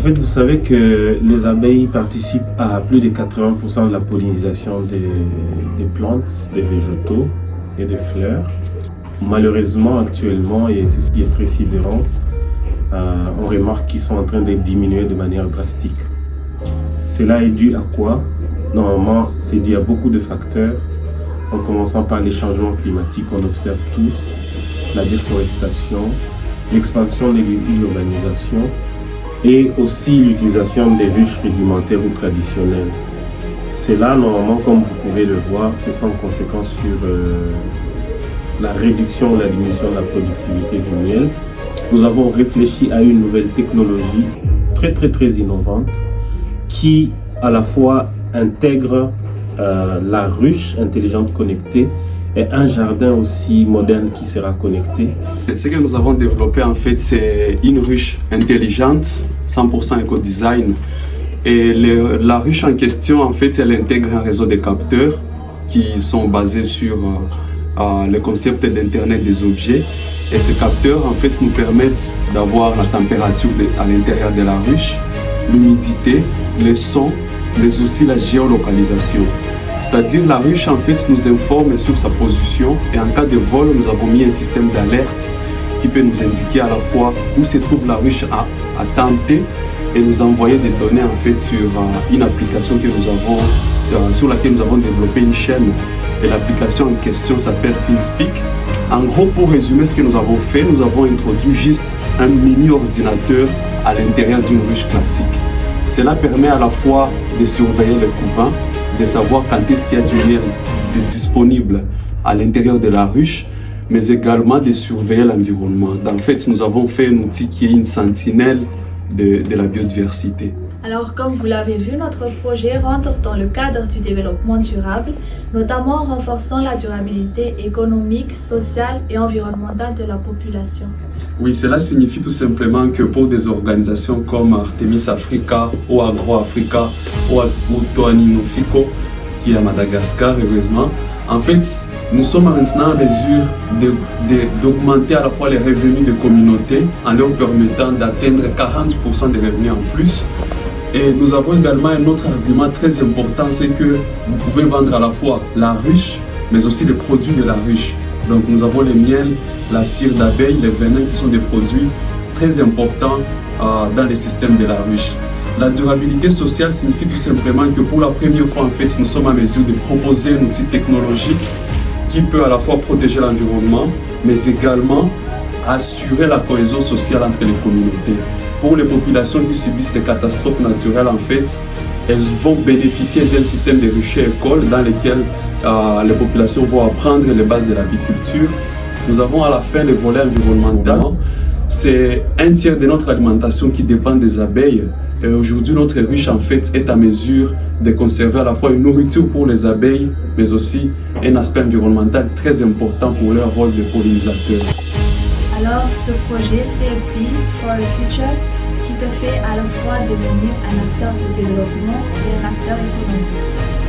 En fait, vous savez que les abeilles participent à plus de 80% de la pollinisation des plantes, des végétaux et des fleurs. Malheureusement, actuellement, et c'est ce qui est très sidérant, on remarque qu'ils sont en train de diminuer de manière drastique. Cela est dû à quoi? Normalement, c'est dû à beaucoup de facteurs, en commençant par les changements climatiques qu'on observe tous, la déforestation, l'expansion de l'urbanisation et aussi l'utilisation des ruches rudimentaires ou traditionnelles. Cela, normalement, comme vous pouvez le voir, c'est sans conséquence sur la réduction ou la diminution de la productivité du miel. Nous avons réfléchi à une nouvelle technologie très innovante qui à la fois intègre la ruche intelligente connectée et un jardin aussi moderne qui sera connecté. Ce que nous avons développé en fait, c'est une ruche intelligente, 100% éco-design. Et la ruche en question, en fait, elle intègre un réseau de capteurs qui sont basés sur le concept d'Internet des objets. Et ces capteurs, en fait, nous permettent d'avoir la température à l'intérieur de la ruche, l'humidité, les sons, mais aussi la géolocalisation. C'est-à-dire la ruche en fait nous informe sur sa position et en cas de vol, nous avons mis un système d'alerte qui peut nous indiquer à la fois où se trouve la ruche à temps T et nous envoyer des données en fait sur une application que nous avons, sur laquelle nous avons développé une chaîne. Et l'application en question s'appelle ThingSpeak. En gros, pour résumer ce que nous avons fait, nous avons introduit juste un mini ordinateur à l'intérieur d'une ruche classique. Cela permet à la fois de surveiller le couvain, de savoir quand est-ce qu'il y a du miel disponible à l'intérieur de la ruche, mais également de surveiller l'environnement. En fait, nous avons fait un outil qui est une sentinelle de la biodiversité. Alors, comme vous l'avez vu, notre projet rentre dans le cadre du développement durable, notamment en renforçant la durabilité économique, sociale et environnementale de la population. Oui, cela signifie tout simplement que pour des organisations comme Artemis Africa ou Agro Africa ou Toani Nofiko, qui est à Madagascar, heureusement, en fait, nous sommes maintenant en mesure d'augmenter à la fois les revenus des communautés en leur permettant d'atteindre 40% des revenus en plus. Et nous avons également un autre argument très important, c'est que vous pouvez vendre à la fois la ruche, mais aussi les produits de la ruche. Donc nous avons le miel, la cire d'abeille, les venins qui sont des produits très importants dans le système de la ruche. La durabilité sociale signifie tout simplement que pour la première fois, en fait, nous sommes en mesure de proposer un outil technologique qui peut à la fois protéger l'environnement, mais également assurer la cohésion sociale entre les communautés. Pour les populations qui subissent des catastrophes naturelles, en fait, elles vont bénéficier d'un système de ruchers-écoles dans lequel les populations vont apprendre les bases de l'agriculture. Nous avons à la fin le volet environnemental. C'est un tiers de notre alimentation qui dépend des abeilles. Et aujourd'hui, notre ruche en fait est à mesure de conserver à la fois une nourriture pour les abeilles, mais aussi un aspect environnemental très important pour leur rôle de pollinisateurs. Alors, ce projet CFB for the Future qui te fait à la fois devenir un acteur de développement et un acteur économique.